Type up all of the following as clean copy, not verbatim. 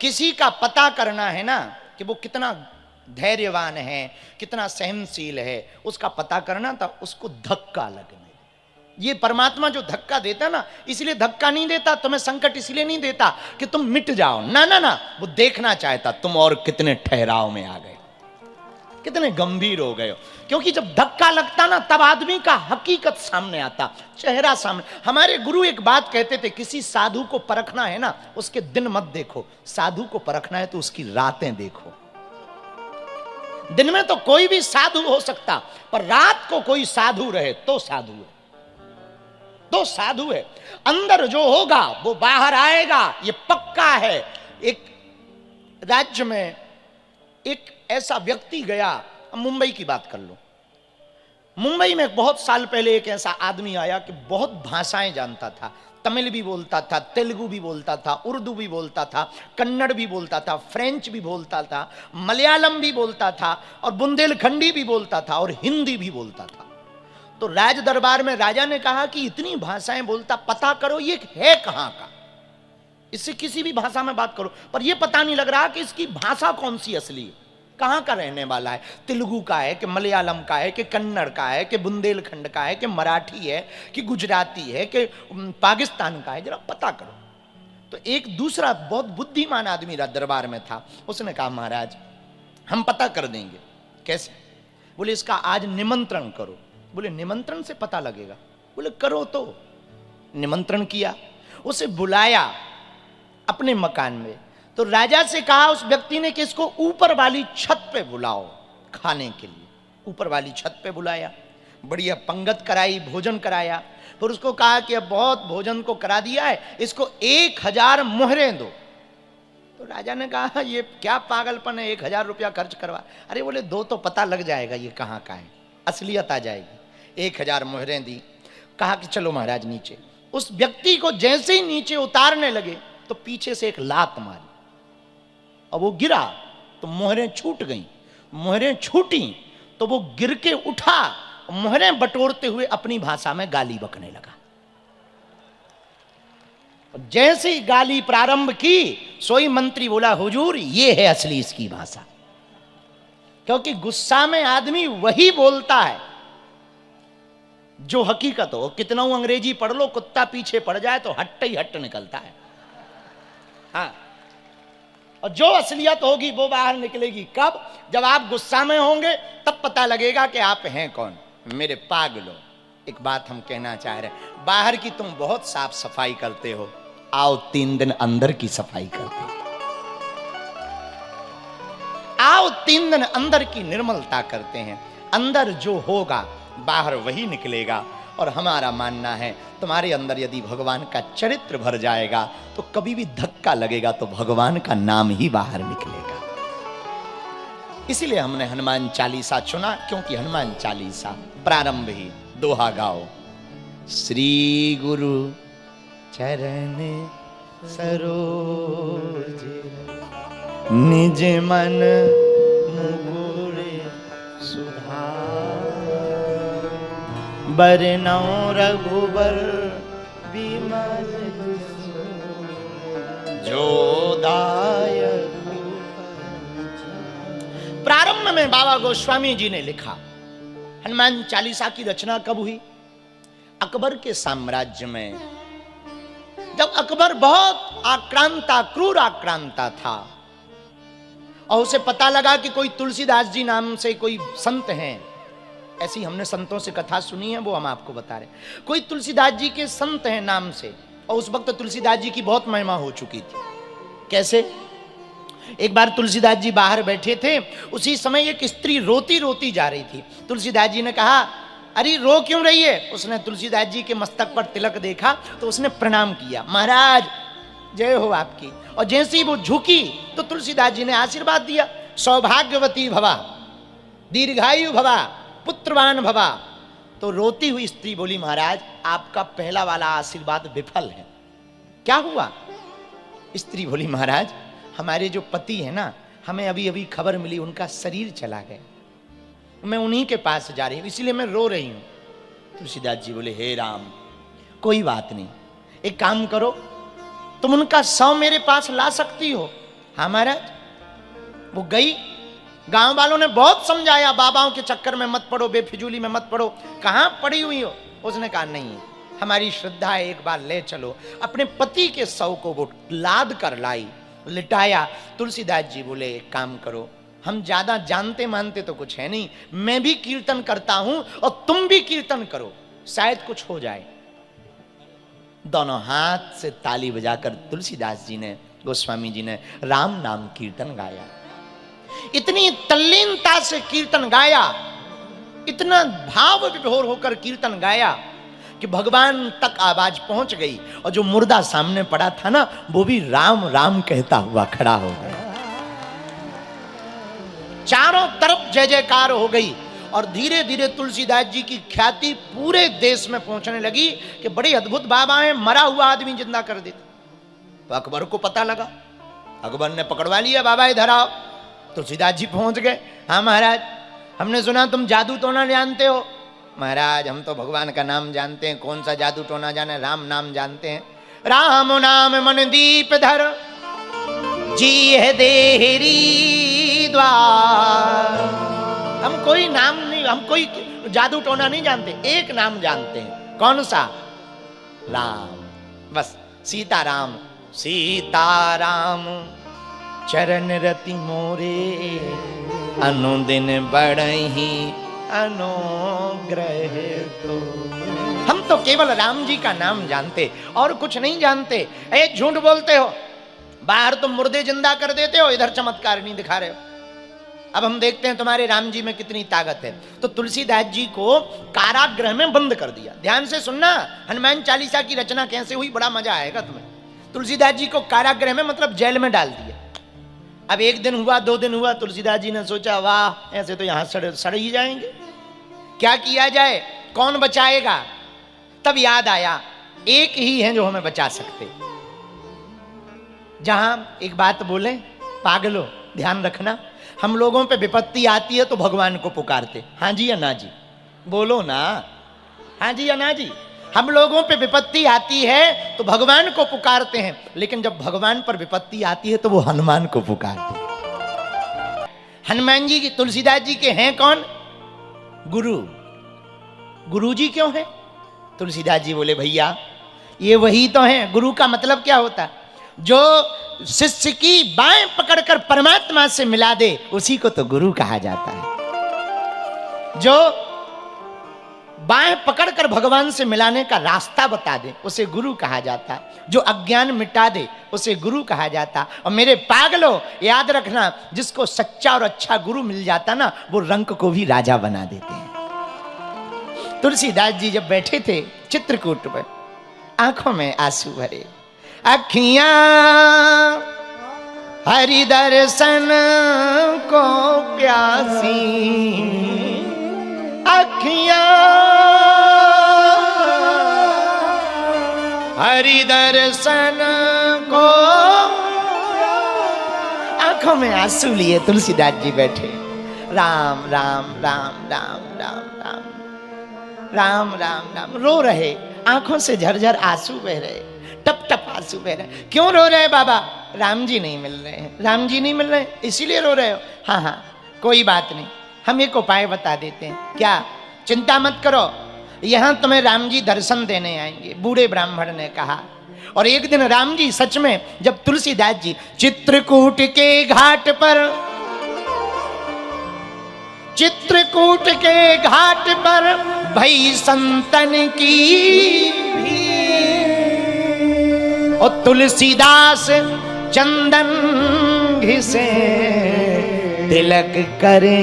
किसी का पता करना है ना कि वो कितना धैर्यवान है, कितना सहनशील है, उसका पता करना था उसको धक्का लगने। ये परमात्मा जो धक्का देता ना, इसलिए धक्का नहीं देता तुम्हें, संकट इसलिए नहीं देता कि तुम मिट जाओ, ना ना ना, वो देखना चाहता तुम और कितने ठहराव में आ गए, कितने गंभीर हो गए हो। क्योंकि जब धक्का लगता ना तब आदमी का हकीकत सामने आता, चेहरा सामने। हमारे गुरु एक बात कहते थे, किसी साधु को परखना है ना उसके दिन मत देखो, साधु को परखना है तो उसकी रातें देखो। दिन में तो कोई भी साधु हो सकता, पर रात को कोई साधु रहे तो साधु है, तो साधु है। अंदर जो होगा वो बाहर आएगा, ये पक्का है। एक राज्य में एक ऐसा व्यक्ति गया, मुंबई की बात कर लो, मुंबई में बहुत साल पहले एक ऐसा आदमी आया कि बहुत भाषाएं जानता था, तमिल भी बोलता था, तेलुगु भी बोलता था, उर्दू भी बोलता था, कन्नड़ भी बोलता था, फ्रेंच भी बोलता था, मलयालम भी बोलता था, और बुंदेलखंडी भी बोलता था, और हिंदी भी बोलता था। तो राज दरबार में राजा ने कहा कि इतनी भाषाएं बोलता, पता करो ये है कहां का, इससे किसी भी भाषा में बात करो, पर यह पता नहीं लग रहा कि इसकी भाषा कौन सी असली है, कहां का रहने वाला है, तेलुगु का है कि मलयालम का है कि कन्नड़ का है कि बुंदेलखंड का है कि मराठी है कि गुजराती है कि पाकिस्तान का है, जरा पता करो। तो एक दूसरा बहुत बुद्धिमान आदमी दरबार में था, उसने कहा महाराज हम पता कर देंगे। कैसे? बोले इसका आज निमंत्रण करो। बोले निमंत्रण से पता लगेगा? बोले करो। तो निमंत्रण किया, उसे बुलाया अपने मकान में। तो राजा से कहा उस व्यक्ति ने कि इसको ऊपर वाली छत पे बुलाओ खाने के लिए। ऊपर वाली छत पे बुलाया, बढ़िया पंगत कराई, भोजन कराया। फिर उसको कहा कि अब बहुत भोजन को करा दिया है, इसको 1000 मोहरें दो। तो राजा ने कहा ये क्या पागलपन है, 1000 रुपया खर्च करवा। अरे बोले दो तो पता लग जाएगा ये कहाँ का है, असलियत आ जाएगी। 1000 मोहरें दी, कहा कि चलो महाराज नीचे। उस व्यक्ति को जैसे ही नीचे उतारने लगे तो पीछे से एक लात मारी और वो गिरा, तो मोहरें छूट गईं। मोहरें छूटी तो वो गिर के उठा, मोहरें बटोरते हुए अपनी भाषा में गाली बकने लगा। जैसे ही गाली प्रारंभ की, सोई मंत्री बोला हुजूर ये है असली इसकी भाषा। क्योंकि गुस्सा में आदमी वही बोलता है जो हकीकत हो। कितना अंग्रेजी पढ़ लो, कुत्ता पीछे पड़ जाए तो हट्ट ही हट्ट निकलता है। हाँ, और जो असलियत होगी वो बाहर निकलेगी कब? जब आप गुस्सा में होंगे, तब पता लगेगा कि आप हैं कौन। मेरे पागलों, एक बात हम कहना चाह रहे हैं, बाहर की तुम बहुत साफ सफाई करते हो, आओ 3 दिन अंदर की सफाई करते हो। आओ 3 दिन अंदर की निर्मलता करते हैं। अंदर जो होगा बाहर वही निकलेगा। और हमारा मानना है तुम्हारे अंदर यदि भगवान का चरित्र भर जाएगा तो कभी भी धक्का लगेगा तो भगवान का नाम ही बाहर निकलेगा। इसलिए हमने हनुमान चालीसा चुना, क्योंकि हनुमान चालीसा प्रारंभ ही दोहा गाओ, श्री गुरु चरण सरोज निज मन मुकुर सुधार, बरनौ रघुबर बिमल जो दायक। प्रारंभ में बाबा गोस्वामी जी ने लिखा, हनुमान चालीसा की रचना कब हुई? अकबर के साम्राज्य में, जब अकबर बहुत आक्रांता, क्रूर आक्रांता था, और उसे पता लगा कि कोई तुलसीदास जी नाम से कोई संत हैं। ऐसी हमने संतों से कथा सुनी है, वो हम आपको बता रहे। कोई तुलसीदास जी के संत हैं नाम से, और उस वक्त तुलसीदास जी की बहुत महिमा हो चुकी थी। कैसे? एक बार तुलसीदास जी बाहर बैठे थे, उसी समय एक स्त्री रोती रोती जा रही थी। तुलसीदास जी ने कहा अरे रो क्यों रही है? उसने तुलसीदास जी के मस्तक पर तिलक देखा तो उसने प्रणाम किया, महाराज जय हो आपकी। और जैसे ही वो झुकी तो तुलसीदास जी ने आशीर्वाद दिया, सौभाग्यवती भवा, दीर्घायु भवा, पुत्रवान भवा। तो रोती हुई स्त्री बोली महाराज आपका पहला वाला आशीर्वाद विफल है। क्या हुआ? स्त्री बोली महाराज हमारे जो पति है ना, हमें अभी अभी खबर मिली उनका शरीर चला गया, मैं उन्हीं के पास जा रही हूं, इसलिए मैं रो रही हूं। तुलसीदास जी बोले हे राम कोई बात नहीं, एक काम करो तुम उनका शव मेरे पास ला सकती हो? हाँ महाराज, वो गई, गांव वालों ने बहुत समझाया, बाबाओं के चक्कर में मत पड़ो, बेफिजूली में मत पड़ो, कहां पड़ी हुई हो। उसने कहा नहीं, हमारी श्रद्धा है, एक बार ले चलो। अपने पति के शव को वो लाद कर लाई, लिटाया। तुलसीदास जी बोले एक काम करो, हम ज्यादा जानते मानते तो कुछ है नहीं, मैं भी कीर्तन करता हूं और तुम भी कीर्तन करो, शायद कुछ हो जाए। दोनों हाथ से ताली बजाकर तुलसीदास जी ने, गोस्वामी जी ने राम नाम कीर्तन गाया। इतनी तल्लीनता से कीर्तन गाया, इतना भाव विभोर होकर कीर्तन गाया कि भगवान तक आवाज पहुंच गई, और जो मुर्दा सामने पड़ा था ना, वो भी राम राम कहता हुआ खड़ा हो गया। चारों तरफ जय जयकार हो गई, और धीरे धीरे तुलसीदास जी की ख्याति पूरे देश में पहुंचने लगी कि बड़े अद्भुत बाबा हैं, मरा हुआ आदमी जिंदा कर देते। तो अकबर को पता लगा, अकबर ने पकड़वा लिया, बाबा इधर आओ। तुलसीदास जी पहुंच गए। हाँ महाराज, हमने सुना तुम जादू टोना जानते हो। महाराज हम तो भगवान का नाम जानते हैं, कौन सा जादू टोना जाने, राम नाम जानते हैं। राम नाम मन दीप धर, जी है देहरी द्वार। हम कोई नाम नहीं, हम कोई जादू टोना नहीं जानते, एक नाम जानते हैं। कौन सा? राम। बस सीताराम, सीताराम चरण रति मोरे, अनुदिन बढ़ही अनुग्रह तो। हम तो केवल राम जी का नाम जानते और कुछ नहीं जानते। ए झूठ बोलते हो, बाहर तुम मुर्दे जिंदा कर देते हो, इधर चमत्कार नहीं दिखा रहे हो। अब हम देखते हैं तुम्हारे राम जी में कितनी ताकत है। तो तुलसीदास जी को कारागृह में बंद कर दिया। ध्यान से सुनना, हनुमान चालीसा की रचना कैसे हुई, बड़ा मजा आएगा तुम्हें। तुलसीदास जी को कारागृह में मतलब जेल में डाल दिया। अब एक दिन हुआ, 2 दिन हुआ, तुलसीदास जी ने सोचा वाह, ऐसे तो यहां सड़ ही जाएंगे, क्या किया जाए, कौन बचाएगा। तब याद आया एक ही है जो हमें बचा सकते। जहां एक बात बोले, पागलो ध्यान रखना, हम लोगों पे विपत्ति आती है तो भगवान को पुकारते, हाँ जी या ना जी, बोलो ना, हाँ जी या ना जी। हम लोगों पे विपत्ति आती है तो भगवान को पुकारते हैं, लेकिन जब भगवान पर विपत्ति आती है तो वो हनुमान को पुकारते हैं। हनुमान जी की, तुलसीदास जी के हैं कौन? गुरु। गुरु जी क्यों है? तुलसीदास जी बोले भैया ये वही तो हैं। गुरु का मतलब क्या होता है? जो शिष्य की बाएं पकड़कर परमात्मा से मिला दे, उसी को तो गुरु कहा जाता है। जो बाएं पकड़कर भगवान से मिलाने का रास्ता बता दे, उसे गुरु कहा जाता है। जो अज्ञान मिटा दे, उसे गुरु कहा जाता। और मेरे पागलों याद रखना, जिसको सच्चा और अच्छा गुरु मिल जाता ना, वो रंक को भी राजा बना देते हैं। तुलसीदास जी जब बैठे थे चित्रकूट पर, आंखों में आंसू भरे, अखियां हरि दर्शन को प्यासी, अखियां हरि दर्शन को, आंखों में आंसू लिए तुलसीदास जी बैठे। राम राम राम राम राम राम राम राम राम रो रहे, आंखों से झरझर आंसू बह रहे, टप टप आंसू बह रहे। क्यों रो रहे बाबा? राम जी नहीं मिल रहे हैं, राम जी नहीं मिल रहे हैं, इसीलिए रो रहे हो। हाँ हाँ कोई बात नहीं, हम एक उपाय बता देते हैं। क्या? चिंता मत करो, यहां तुम्हें राम जी दर्शन देने आएंगे, बूढ़े ब्राह्मण ने कहा। और एक दिन राम जी सच में, जब तुलसीदास जी चित्रकूट के घाट पर, चित्रकूट के घाट पर भई संतन की भीड़, और तुलसीदास चंदन घिसे तिलक करे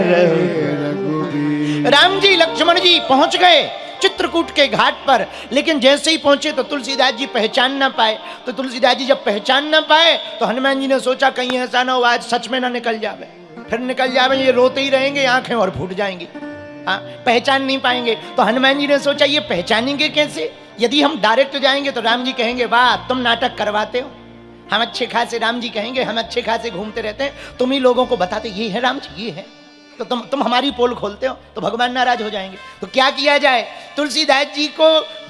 रघुबीर। राम जी लक्ष्मण जी पहुंच गए चित्रकूट के घाट पर, लेकिन जैसे ही पहुंचे तो तुलसीदास जी पहचान ना पाए। तो तुलसीदास जी जब पहचान ना पाए तो हनुमान जी ने सोचा कहीं ऐसा ना हो आज सच में ना निकल जावे, फिर निकल जावे, ये रोते ही रहेंगे, आंखें और फूट जाएंगी, हाँ पहचान नहीं पाएंगे। तो हनुमान जी ने सोचा ये पहचानेंगे कैसे? यदि हम डायरेक्ट जाएंगे तो राम जी कहेंगे वाह तुम नाटक करवाते हो, हम अच्छे खासे, राम जी कहेंगे हम अच्छे खासे घूमते रहते हैं, तुम ही लोगों को बताते ये है राम जी, ये है, तो तुम हमारी पोल खोलते हो, तो भगवान नाराज हो जाएंगे। तो क्या किया जाए? तुलसीदास जी को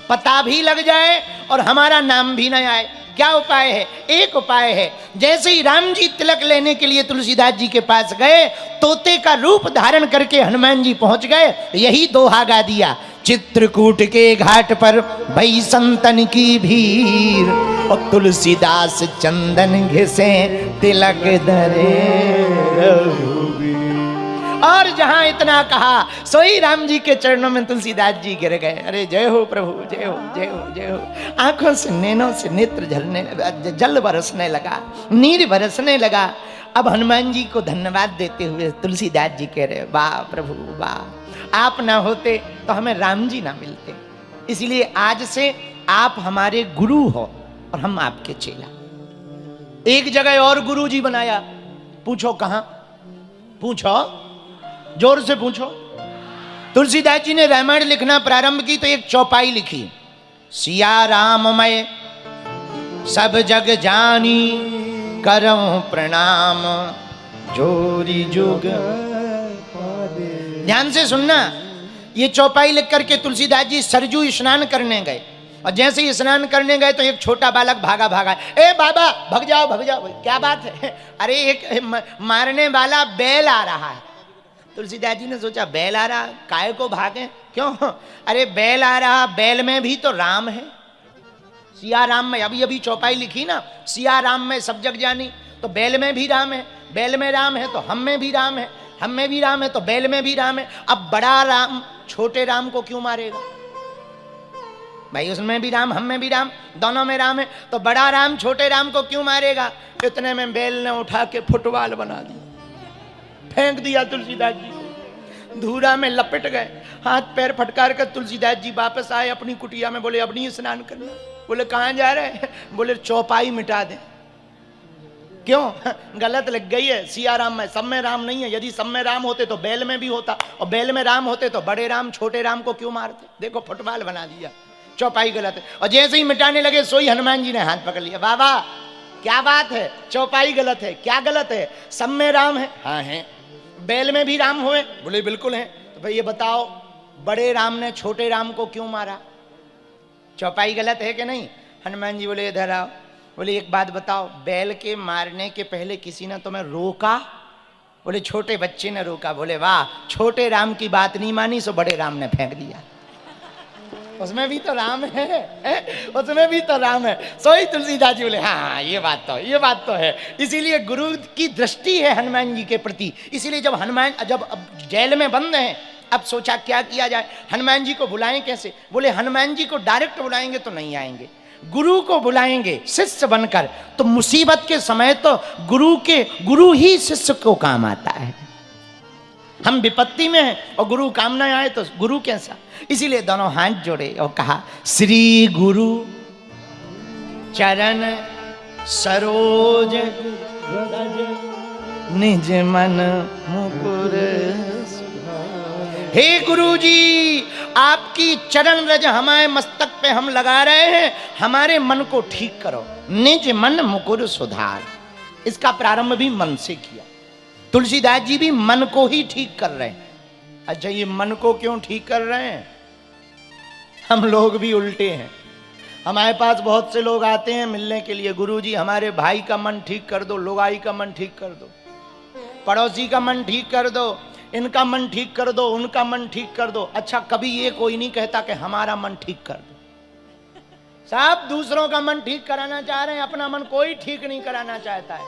पता भी लग जाए और हमारा नाम भी ना आए, क्या उपाय है? एक उपाय है। जैसे ही राम जी तिलक लेने के लिए तुलसीदास जी के पास गए, तोते का रूप धारण करके हनुमान जी पहुंच गए, यही दोहा गा दिया, चित्रकूट के घाट पर भई संतन की भीड़, और तुलसीदास चंदन घिसे तिलक धरे। और जहां इतना कहा, सोई राम जी के चरणों में तुलसीदास जी गिर गए। अरे जय हो प्रभु, जय हो, जय हो, जय हो। आंखों से नैनों से नेत्र झरने, जल बरसने लगा, नीर बरसने लगा। अब हनुमान जी को धन्यवाद देते हुए तुलसीदास जी कह रहे, वाह प्रभु वाह, आप ना होते तो हमें राम जी ना मिलते, इसलिए आज से आप हमारे गुरु हो और हम आपके चेला। एक जगह और गुरु जी बनाया, पूछो कहां? पूछो, जोर से पूछो। तुलसीदास जी ने रामायण लिखना प्रारंभ की तो एक चौपाई लिखी, सिया राममय सब जग जानी, करऊं प्रणाम जोरी जुग। ध्यान से सुनना, ये चौपाई लिख करके तुलसीदास जी सरजू स्नान करने गए, और जैसे ही स्नान करने गए तो एक छोटा बालक भागा भागा, ए बाबा भग जाओ भग जाओ। क्या बात है? अरे एक मारने वाला बैल आ रहा है। तुलसीदास जी ने सोचा बैल आ रहा, काय को भागे? क्यों? अरे बैल आ रहा, बैल में भी तो राम है। सिया राम में, अभी अभी चौपाई लिखी ना, सिया राम में सब जग जानी, तो बैल में भी राम है, बैल में राम है तो हम में भी राम है, हम में भी राम है तो बैल में भी राम है। अब बड़ा राम छोटे राम को क्यों मारेगा भाई? उसमें भी राम, हम में भी राम, दोनों में राम है, तो बड़ा राम छोटे राम को क्यों मारेगा? इतने में बैल ने उठा के फुटबॉल बना दिया, फेंक दिया तुलसीदास जी को, धूरा में लपट गए। हाथ पैर फटकार कर तुलसीदास जी वापस आए अपनी कुटिया में। बोले अब नहीं स्नान करना। बोले कहां जा रहे हैं? बोले चौपाई मिटा दे। क्यों? गलत लग गई है। सिया राम में, सब में राम नहीं है। यदि सब में राम होते तो बैल में भी होता, और बैल में राम होते तो बड़े राम छोटे राम को क्यों मारते? देखो फुटबॉल बना दिया, चौपाई गलत है। और जैसे ही मिटाने लगे सोई हनुमान जी ने हाथ पकड़ लिया, बाबा क्या बात है, चौपाई गलत है। क्या गलत है? सब में राम है। हाँ है। बैल में भी राम हुए? बोले बिल्कुल है। तो भाई ये बताओ, बड़े राम ने छोटे राम को क्यों मारा? चौपाई गलत है कि नहीं? हनुमान जी बोले इधर आओ। बोले एक बात बताओ, बैल के मारने के पहले किसी ने तुम्हें रोका? बोले छोटे बच्चे ने रोका। बोले वाह, छोटे राम की बात नहीं मानी सो बड़े राम ने फेंक दिया। उसमें भी तो राम है, उसमें भी तो राम है। सोई तुलसीदास जी बोले हाँ ये बात तो है। इसीलिए गुरु की दृष्टि है हनुमान जी के प्रति। इसीलिए जब हनुमान जब जेल में बंद हैं, अब सोचा क्या किया जाए, हनुमान जी को बुलाएं कैसे? बोले हनुमान जी को डायरेक्ट बुलाएंगे तो नहीं आएंगे, गुरु को बुलाएंगे शिष्य बनकर, तो मुसीबत के समय तो गुरु ही शिष्य को काम आता है। हम विपत्ति में हैं और गुरु काम न आए तो गुरु कैसा? इसीलिए दोनों हाथ जोड़े और कहा, श्री गुरु चरण सरोज निज मन मुकुर। हे गुरु जी, आपकी चरण रज हमारे मस्तक पे हम लगा रहे हैं, हमारे मन को ठीक करो, निज मन मुकुर सुधार। इसका प्रारंभ भी मन से किया। तुलसीदास जी भी मन को ही ठीक कर रहे हैं। अच्छा ये मन को क्यों ठीक कर रहे हैं? हम लोग भी उल्टे हैं। हमारे पास बहुत से लोग आते हैं मिलने के लिए, गुरुजी हमारे भाई का मन ठीक कर दो, लोगाई का मन ठीक कर दो, पड़ोसी का मन ठीक कर दो, इनका मन ठीक कर दो, उनका मन ठीक कर दो। अच्छा कभी ये कोई नहीं कहता कि हमारा मन ठीक कर दो। साहब दूसरों का मन ठीक कराना चाह रहे हैं, अपना मन कोई ठीक नहीं कराना चाहता है।